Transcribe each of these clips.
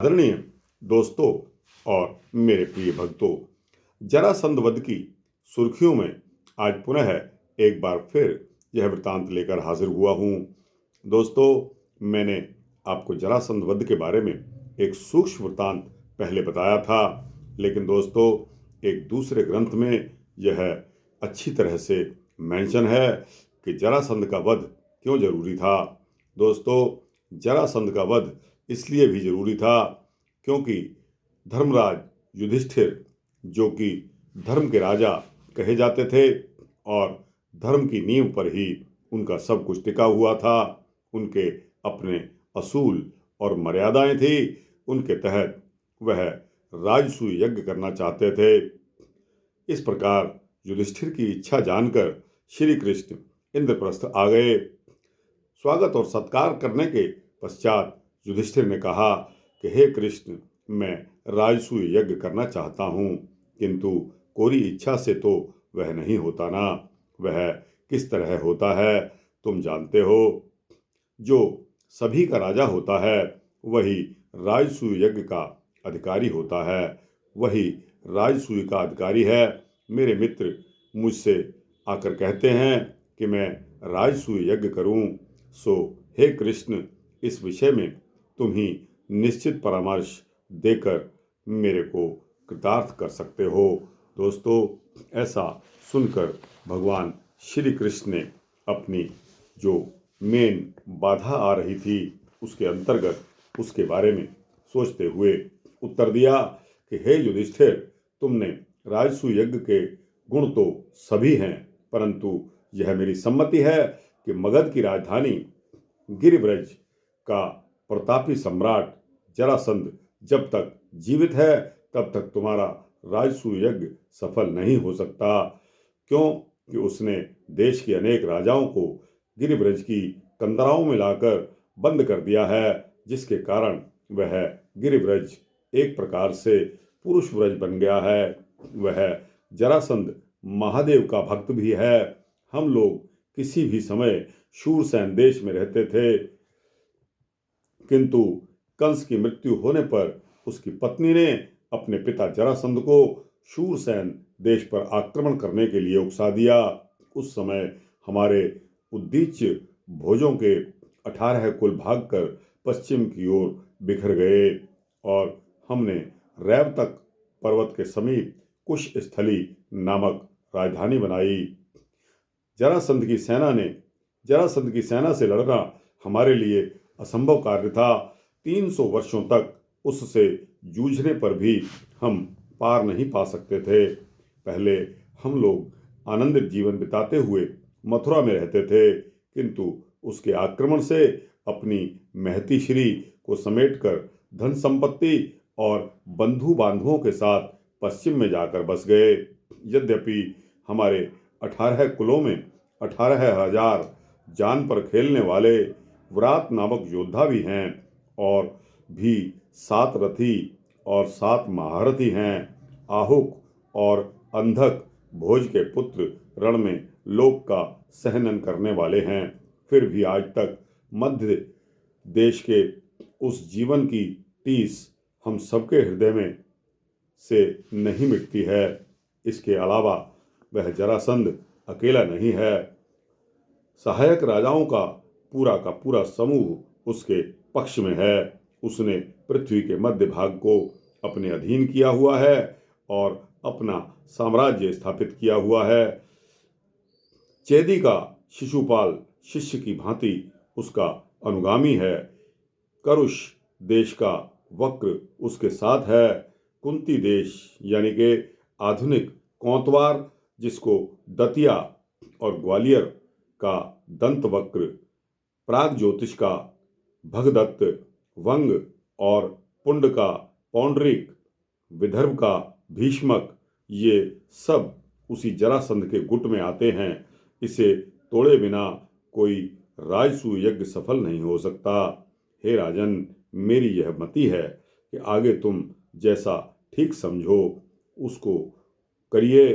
आदरणीय दोस्तों और मेरे प्रिय भक्तों, जरासंध वध की सुर्खियों में आज पुनः एक बार फिर यह वृतांत लेकर हाजिर हुआ हूँ। दोस्तों, मैंने आपको जरासंध वध के बारे में एक सूक्ष्म वृतांत पहले बताया था, लेकिन दोस्तों एक दूसरे ग्रंथ में यह अच्छी तरह से मेंशन है कि जरासंध का वध क्यों जरूरी था। दोस्तों, जरासंध का वध इसलिए भी जरूरी था क्योंकि धर्मराज युधिष्ठिर, जो कि धर्म के राजा कहे जाते थे और धर्म की नींव पर ही उनका सब कुछ टिका हुआ था, उनके अपने असूल और मर्यादाएं थी। उनके तहत वह राजसूय यज्ञ करना चाहते थे। इस प्रकार युधिष्ठिर की इच्छा जानकर श्री कृष्ण इंद्रप्रस्थ आ गए। स्वागत और सत्कार करने के पश्चात युधिष्ठिर ने कहा कि हे कृष्ण, मैं राजसूय यज्ञ करना चाहता हूँ, किंतु कोरी इच्छा से तो वह नहीं होता ना। वह किस तरह होता है तुम जानते हो। जो सभी का राजा होता है वही राजसूय यज्ञ का अधिकारी होता है, वही राजसूय का अधिकारी है। मेरे मित्र मुझसे आकर कहते हैं कि मैं राजसूय यज्ञ करूं, सो हे कृष्ण, इस विषय में तुम ही निश्चित परामर्श देकर मेरे को कृतार्थ कर सकते हो। दोस्तों, ऐसा सुनकर भगवान श्री कृष्ण ने अपनी जो मेन बाधा आ रही थी उसके अंतर्गत उसके बारे में सोचते हुए उत्तर दिया कि हे युधिष्ठिर, तुमने राजसूय यज्ञ के गुण तो सभी हैं, परंतु यह मेरी सम्मति है कि मगध की राजधानी गिरिव्रज का प्रतापी सम्राट जरासंध जब तक जीवित है तब तक तुम्हारा राजसूय यज्ञ सफल नहीं हो सकता। क्यों कि उसने देश के अनेक राजाओं को गिरिव्रज की कंदराओं में लाकर बंद कर दिया है, जिसके कारण वह गिरिव्रज एक प्रकार से पुरुष व्रज बन गया है। वह जरासंध महादेव का भक्त भी है। हम लोग किसी भी समय शूरसेन देश में रहते थे, किंतु कंस की मृत्यु होने पर उसकी पत्नी ने अपने पिता जरासंध को शूरसेन देश पर आक्रमण करने के लिए उकसा दिया। उस समय हमारे उद्दीच भोजों के 18 कुल भागकर पश्चिम की ओर बिखर गए और हमने रैवतक पर्वत के समीप कुश स्थली नामक राजधानी बनाई। जरासंध की सेना से लड़ना हमारे लिए असंभव कार्य था। 300 वर्षों तक उससे जूझने पर भी हम पार नहीं पा सकते थे। पहले हम लोग आनंदित जीवन बिताते हुए मथुरा में रहते थे, किंतु उसके आक्रमण से अपनी महती श्री को समेटकर धन संपत्ति और बंधु बांधवों के साथ पश्चिम में जाकर बस गए। यद्यपि हमारे 18 कुलों में 18,000 जान पर खेलने वाले व्रात नामक योद्धा भी हैं और भी 7 रथी और 7 महारथी हैं। आहुक और अंधक भोज के पुत्र रण में लोक का सहनन करने वाले हैं, फिर भी आज तक मध्य देश के उस जीवन की टीस हम सबके हृदय में से नहीं मिटती है। इसके अलावा वह जरासंध अकेला नहीं है, सहायक राजाओं का पूरा समूह उसके पक्ष में है। उसने पृथ्वी के मध्य भाग को अपने अधीन किया हुआ है और अपना साम्राज्य स्थापित किया हुआ है। चेदी का शिशुपाल शिष्य की भांति उसका अनुगामी है। करुष देश का वक्र उसके साथ है। कुंती देश यानी कि आधुनिक कोतवार, जिसको दतिया और ग्वालियर का दंत वक्र, प्राग ज्योतिष का भगदत्त, वंग और पुंड का पौंडरिक, विदर्भ का भीष्मक, ये सब उसी जरासंध के गुट में आते हैं। इसे तोड़े बिना कोई राजसूय यज्ञ सफल नहीं हो सकता। हे राजन, मेरी यह मति है कि आगे तुम जैसा ठीक समझो उसको करिए।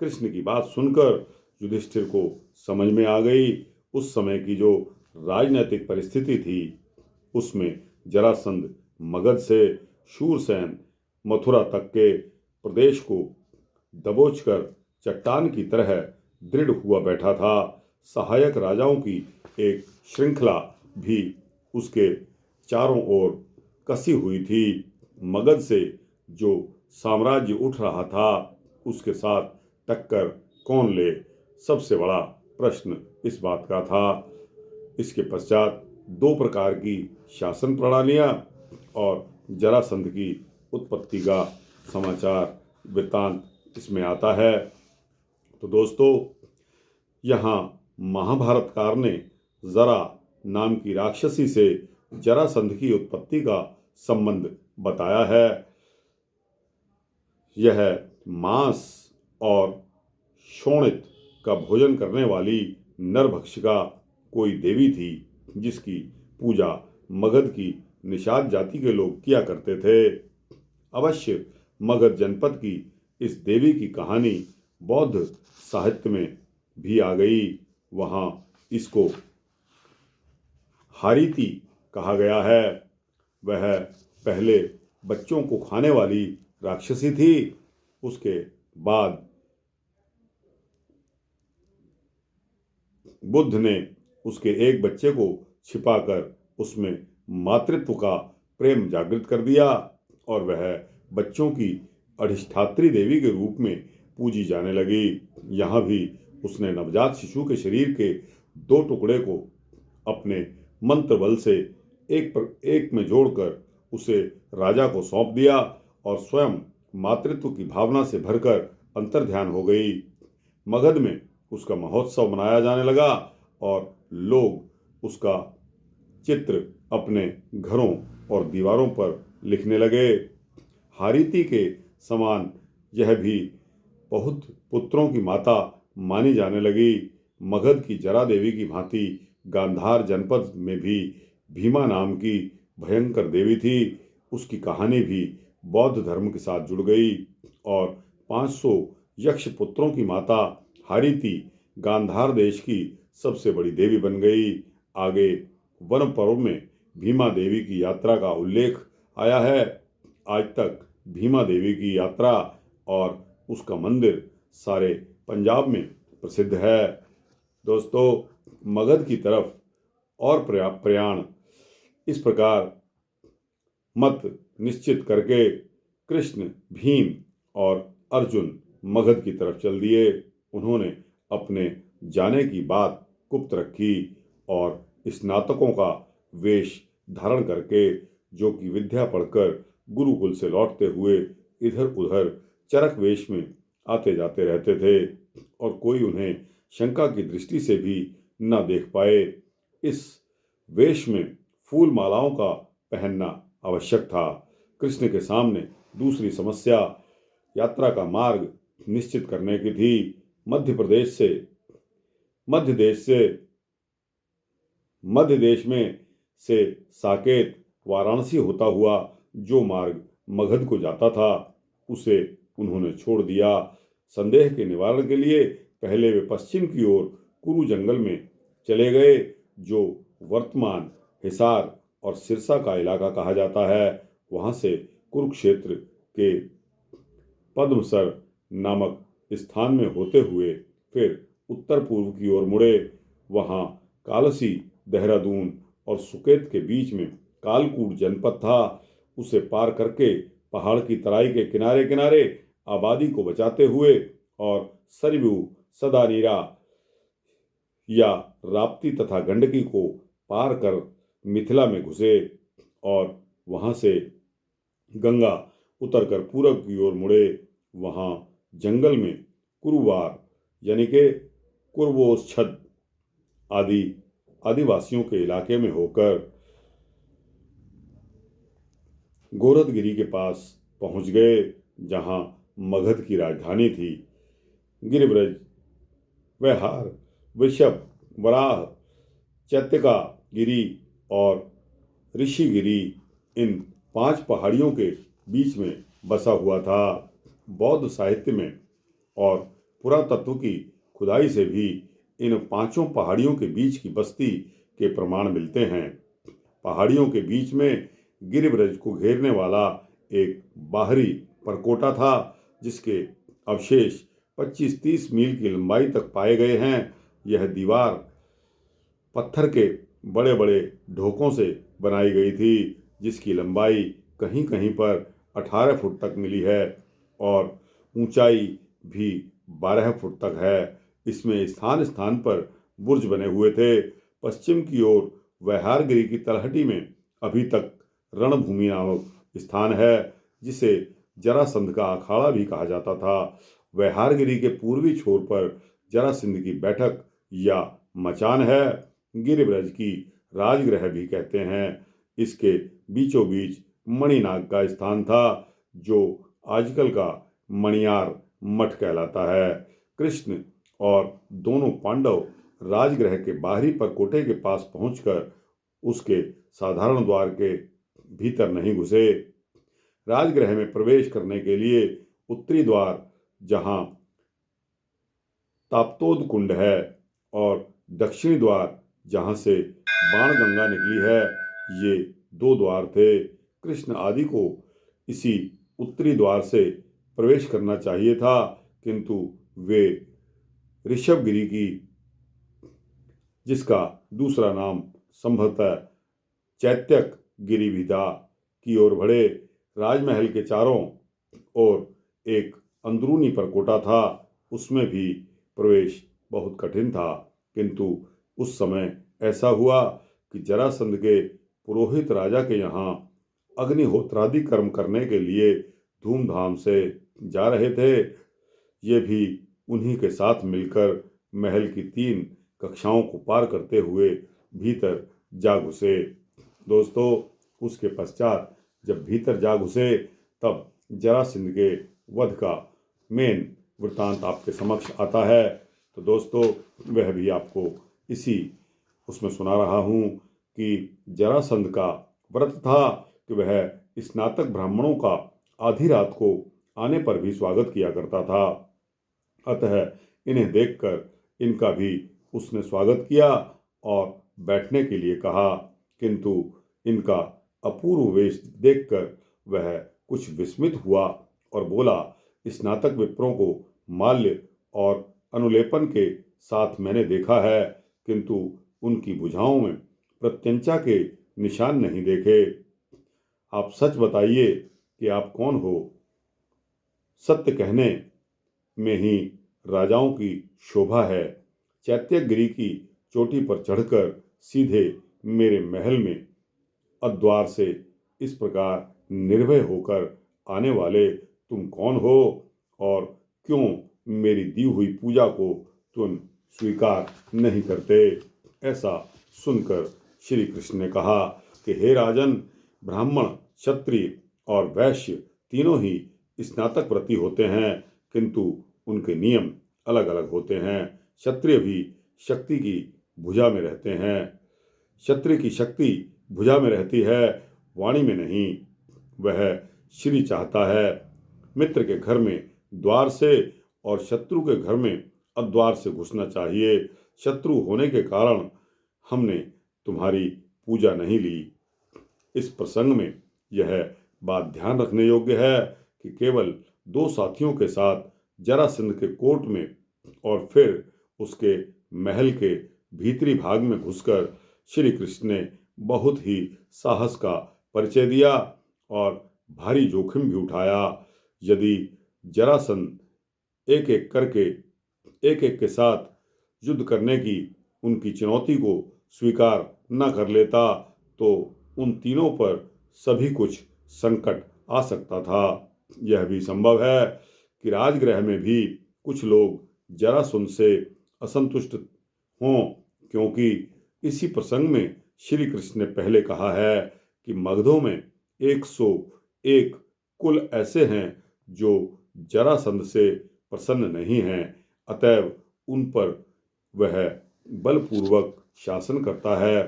कृष्ण की बात सुनकर युधिष्ठिर को समझ में आ गई उस समय की जो राजनीतिक परिस्थिति थी, उसमें जरासंध मगध से शूरसेन मथुरा तक के प्रदेश को दबोचकर चट्टान की तरह दृढ़ हुआ बैठा था। सहायक राजाओं की एक श्रृंखला भी उसके चारों ओर कसी हुई थी। मगध से जो साम्राज्य उठ रहा था उसके साथ टक्कर कौन ले, सबसे बड़ा प्रश्न इस बात का था। इसके पश्चात दो प्रकार की शासन प्रणालियां और जरासंध की उत्पत्ति का समाचार वृत्तांत इसमें आता है। तो दोस्तों, यहाँ महाभारतकार ने जरा नाम की राक्षसी से जरासंध की उत्पत्ति का संबंध बताया है। यह मांस और शोणित का भोजन करने वाली नरभक्षिका कोई देवी थी जिसकी पूजा मगध की निषाद जाति के लोग किया करते थे। अवश्य मगध जनपद की इस देवी की कहानी बौद्ध साहित्य में भी आ गई। वहाँ इसको हारीति कहा गया है। वह पहले बच्चों को खाने वाली राक्षसी थी। उसके बाद बुद्ध ने उसके एक बच्चे को छिपाकर उसमें मातृत्व का प्रेम जागृत कर दिया और वह बच्चों की अधिष्ठात्री देवी के रूप में पूजी जाने लगी। यहाँ भी उसने नवजात शिशु के शरीर के दो टुकड़े को अपने मंत्र बल से एक में जोड़कर उसे राजा को सौंप दिया और स्वयं मातृत्व की भावना से भरकर अंतर्ध्यान हो गई। मगध में उसका महोत्सव मनाया जाने लगा और लोग उसका चित्र अपने घरों और दीवारों पर लिखने लगे। हारीति के समान यह भी बहुत पुत्रों की माता मानी जाने लगी। मगध की जरा देवी की भांति गांधार जनपद में भी भीमा नाम की भयंकर देवी थी। उसकी कहानी भी बौद्ध धर्म के साथ जुड़ गई और 500 यक्ष पुत्रों की माता हारीति गांधार देश की सबसे बड़ी देवी बन गई। आगे वन पर्व में भीमा देवी की यात्रा का उल्लेख आया है। आज तक भीमा देवी की यात्रा और उसका मंदिर सारे पंजाब में प्रसिद्ध है। दोस्तों, मगध की तरफ और प्रयाण इस प्रकार मत निश्चित करके कृष्ण, भीम और अर्जुन मगध की तरफ चल दिए। उन्होंने अपने जाने की बात गुप्त रखी और स्नातकों का वेश धारण करके, जो कि विद्या पढ़कर गुरुकुल से लौटते हुए इधर उधर चरक वेश में आते जाते रहते थे और कोई उन्हें शंका की दृष्टि से भी न देख पाए। इस वेश में फूल मालाओं का पहनना आवश्यक था। कृष्ण के सामने दूसरी समस्या यात्रा का मार्ग निश्चित करने की थी। मध्य देश में से साकेत वाराणसी होता हुआ जो मार्ग मगध को जाता था उसे उन्होंने छोड़ दिया। संदेह के निवारण के लिए पहले वे पश्चिम की ओर कुरु जंगल में चले गए, जो वर्तमान हिसार और सिरसा का इलाका कहा जाता है। वहां से कुरुक्षेत्र के पद्मसर नामक स्थान में होते हुए फिर उत्तर पूर्व की ओर मुड़े। वहां कालसी, देहरादून और सुकेत के बीच में कालकूट जनपद था। उसे पार करके पहाड़ की तराई के किनारे किनारे आबादी को बचाते हुए और सरयू, सदानीरा या राप्ती तथा गंडकी को पार कर मिथिला में घुसे और वहां से गंगा उतरकर पूरब की ओर मुड़े। वहां जंगल में कुरुवार यानी के कुर्वोच्छद आदि आदिवासियों के इलाके में होकर गोरखगिरी के पास पहुंच गए, जहां मगध की राजधानी थी। गिरिव्रज, वैहार, वृषभ, वराह, चैत्यका गिरी और ऋषिगिरी इन 5 पहाड़ियों के बीच में बसा हुआ था। बौद्ध साहित्य में और पुरातत्व की खुदाई से भी इन 5 पहाड़ियों के बीच की बस्ती के प्रमाण मिलते हैं। पहाड़ियों के बीच में गिरिव्रज को घेरने वाला एक बाहरी परकोटा था, जिसके अवशेष 25-30 मील की लंबाई तक पाए गए हैं। यह दीवार पत्थर के बड़े बड़े ढोकों से बनाई गई थी, जिसकी लंबाई कहीं कहीं पर 18 फुट तक मिली है और ऊंचाई भी 12 फुट तक है। इसमें स्थान स्थान पर बुर्ज बने हुए थे। पश्चिम की ओर वैहारगिरी की तलहटी में अभी तक रणभूमि नामक स्थान है, जिसे जरासंध का अखाड़ा भी कहा जाता था। वैहारगिरी के पूर्वी छोर पर जरासंध की बैठक या मचान है। गिरिव्रज की राजगृह भी कहते हैं। इसके बीचों बीच मणिनाग का स्थान था, जो आजकल का मणियार मठ कहलाता है। कृष्ण और दोनों पांडव राजगृह के बाहरी परकोटे के पास पहुंचकर उसके साधारण द्वार के भीतर नहीं घुसे। राजगृह में प्रवेश करने के लिए उत्तरी द्वार, जहां ताप्तोद कुंड है, और दक्षिणी द्वार, जहां से बाणगंगा निकली है, ये दो द्वार थे। कृष्ण आदि को इसी उत्तरी द्वार से प्रवेश करना चाहिए था, किंतु वे ऋषभगिरी की, जिसका दूसरा नाम संभवतः चैत्यक गिरी भी था, की ओर बढ़े। राजमहल के चारों ओर एक अंदरूनी परकोटा था, उसमें भी प्रवेश बहुत कठिन था। किंतु उस समय ऐसा हुआ कि जरासंध के पुरोहित राजा के यहाँ अग्निहोत्रादि कर्म करने के लिए धूमधाम से जा रहे थे। ये भी उन्हीं के साथ मिलकर महल की 3 कक्षाओं को पार करते हुए भीतर जा घुसे। दोस्तों, उसके पश्चात जब भीतर जा घुसे, तब जरासंध के वध का मेन वृतांत आपके समक्ष आता है। तो दोस्तों, वह भी आपको इसी उसमें सुना रहा हूँ कि जरासंध का व्रत था कि वह स्नातक ब्राह्मणों का आधी रात को आने पर भी स्वागत किया करता था। अतः इन्हें देखकर इनका भी उसने स्वागत किया और बैठने के लिए कहा, किंतु इनका अपूर्व वेश देखकर वह कुछ विस्मित हुआ और बोला, स्नातक विप्रों को माल्य और अनुलेपन के साथ मैंने देखा है, किंतु उनकी भुजाओं में प्रत्यंचा के निशान नहीं देखे। आप सच बताइए कि आप कौन हो। सत्य कहने में ही राजाओं की शोभा है। चैत्यगिरी की चोटी पर चढ़कर सीधे मेरे महल में अद्वार से इस प्रकार निर्भय होकर आने वाले तुम कौन हो, और क्यों मेरी दी हुई पूजा को तुम स्वीकार नहीं करते। ऐसा सुनकर श्री कृष्ण ने कहा कि हे राजन, ब्राह्मण, क्षत्रिय और वैश्य तीनों ही स्नातक व्रती होते हैं, किंतु उनके नियम अलग अलग होते हैं। क्षत्रिय भी शक्ति की भुजा में रहते हैं। क्षत्रिय की शक्ति भुजा में रहती है, वाणी में नहीं। वह श्री चाहता है। मित्र के घर में द्वार से और शत्रु के घर में अद्वार से घुसना चाहिए। शत्रु होने के कारण हमने तुम्हारी पूजा नहीं ली। इस प्रसंग में यह बात ध्यान रखने योग्य है कि केवल 2 साथियों के साथ जरासंध के कोट में और फिर उसके महल के भीतरी भाग में घुसकर श्री कृष्ण ने बहुत ही साहस का परिचय दिया और भारी जोखिम भी उठाया। यदि जरासंध एक एक के साथ युद्ध करने की उनकी चुनौती को स्वीकार न कर लेता, तो उन तीनों पर सभी कुछ संकट आ सकता था। यह भी संभव है कि राजगृह में भी कुछ लोग जरासंध से असंतुष्ट हों, क्योंकि इसी प्रसंग में श्री कृष्ण ने पहले कहा है कि मगधों में 101 कुल ऐसे हैं जो जरासंध से प्रसन्न नहीं हैं, अतएव उन पर वह बलपूर्वक शासन करता है।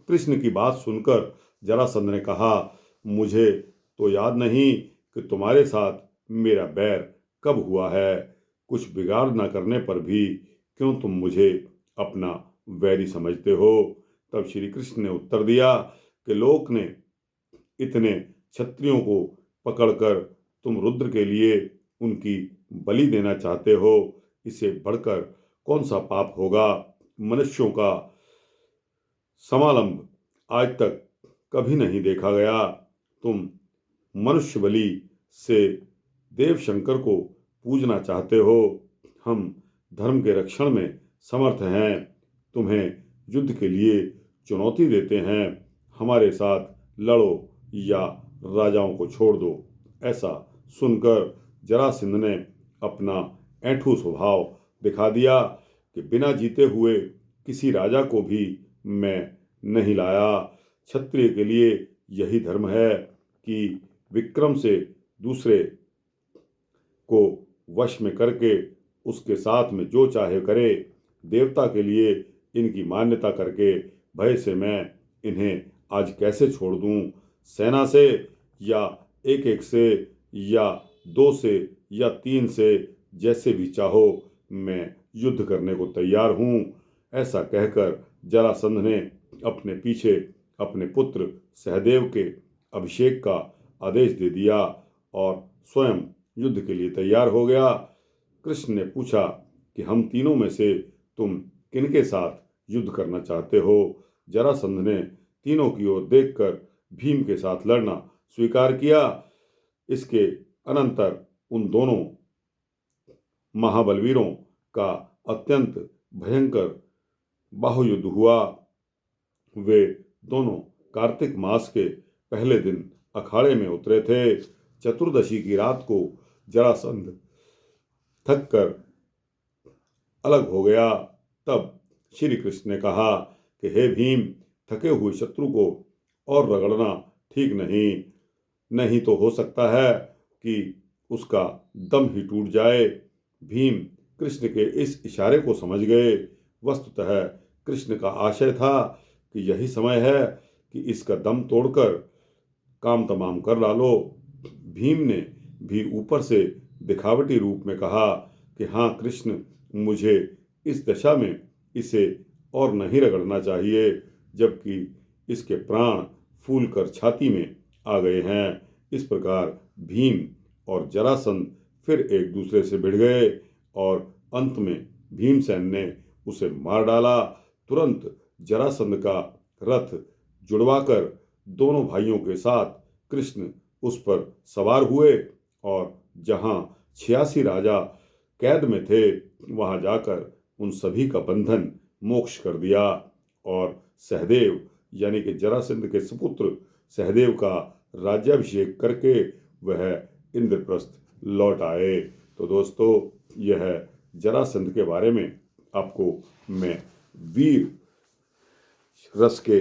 कृष्ण की बात सुनकर जरासंध ने कहा, मुझे तो याद नहीं कि तुम्हारे साथ मेरा बैर कब हुआ है। कुछ बिगाड़ न करने पर भी क्यों तुम मुझे अपना वैरी समझते हो। तब श्री कृष्ण ने उत्तर दिया कि लोक ने इतने क्षत्रियों को पकड़कर तुम रुद्र के लिए उनकी बलि देना चाहते हो। इससे बढ़कर कौन सा पाप होगा। मनुष्यों का समालंब आज तक कभी नहीं देखा गया। तुम मनुष्य बलि से देव शंकर को पूजना चाहते हो। हम धर्म के रक्षण में समर्थ हैं। तुम्हें युद्ध के लिए चुनौती देते हैं। हमारे साथ लड़ो या राजाओं को छोड़ दो। ऐसा सुनकर जरासंध ने अपना ऐंठू स्वभाव दिखा दिया कि बिना जीते हुए किसी राजा को भी मैं नहीं लाया। क्षत्रिय के लिए यही धर्म है कि विक्रम से दूसरे को वश में करके उसके साथ में जो चाहे करे। देवता के लिए इनकी मान्यता करके भय से मैं इन्हें आज कैसे छोड़ दूं। सेना से या एक एक से या दो से या तीन से, जैसे भी चाहो मैं युद्ध करने को तैयार हूं। ऐसा कहकर जरासंध ने अपने पीछे अपने पुत्र सहदेव के अभिषेक का आदेश दे दिया और स्वयं युद्ध के लिए तैयार हो गया। कृष्ण ने पूछा कि हम तीनों में से तुम किनके साथ युद्ध करना चाहते हो। जरासंध ने तीनों की ओर देखकर भीम के साथ लड़ना स्वीकार किया। इसके अनंतर उन दोनों महाबलवीरों का अत्यंत भयंकर बाहुयुद्ध हुआ। वे दोनों कार्तिक मास के पहले दिन अखाड़े में उतरे थे। चतुर्दशी की रात को जरासंध थक कर अलग हो गया। तब श्री कृष्ण ने कहा कि हे भीम, थके हुए शत्रु को और रगड़ना ठीक नहीं तो हो सकता है कि उसका दम ही टूट जाए। भीम कृष्ण के इस इशारे को समझ गए। वस्तुतः कृष्ण का आशय था कि यही समय है कि इसका दम तोड़कर काम तमाम कर डालो। भीम ने भी ऊपर से दिखावटी रूप में कहा कि हाँ कृष्ण, मुझे इस दशा में इसे और नहीं रगड़ना चाहिए, जबकि इसके प्राण फूलकर छाती में आ गए हैं। इस प्रकार भीम और जरासंध फिर एक दूसरे से भिड़ गए और अंत में भीमसेन ने उसे मार डाला। तुरंत जरासंध का रथ जुड़वाकर दोनों भाइयों के साथ कृष्ण उस पर सवार हुए और जहां 86 राजा कैद में थे वहां जाकर उन सभी का बंधन मोक्ष कर दिया और सहदेव यानी कि जरासंध के सुपुत्र सहदेव का राज्याभिषेक करके वह इंद्रप्रस्थ लौट आए। तो दोस्तों, यह जरासंध के बारे में आपको मैं वीर रस के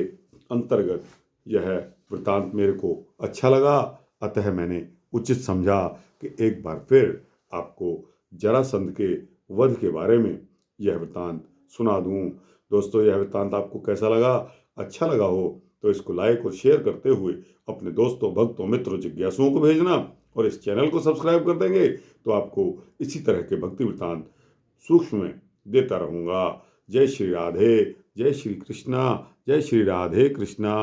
अंतर्गत यह वृतांत मेरे को अच्छा लगा, अतः मैंने उचित समझा कि एक बार फिर आपको जरासंध के वध के बारे में यह वृतांत सुना दूं। दोस्तों, यह वृतांत आपको कैसा लगा? अच्छा लगा हो तो इसको लाइक और शेयर करते हुए अपने दोस्तों, भक्तों, मित्रों, जिज्ञासुओं को भेजना और इस चैनल को सब्सक्राइब कर देंगे तो आपको इसी तरह के भक्ति वृतांत सूक्ष्म में देता रहूँगा। जय श्री राधे, जय श्री कृष्णा, जय श्री राधे कृष्णा।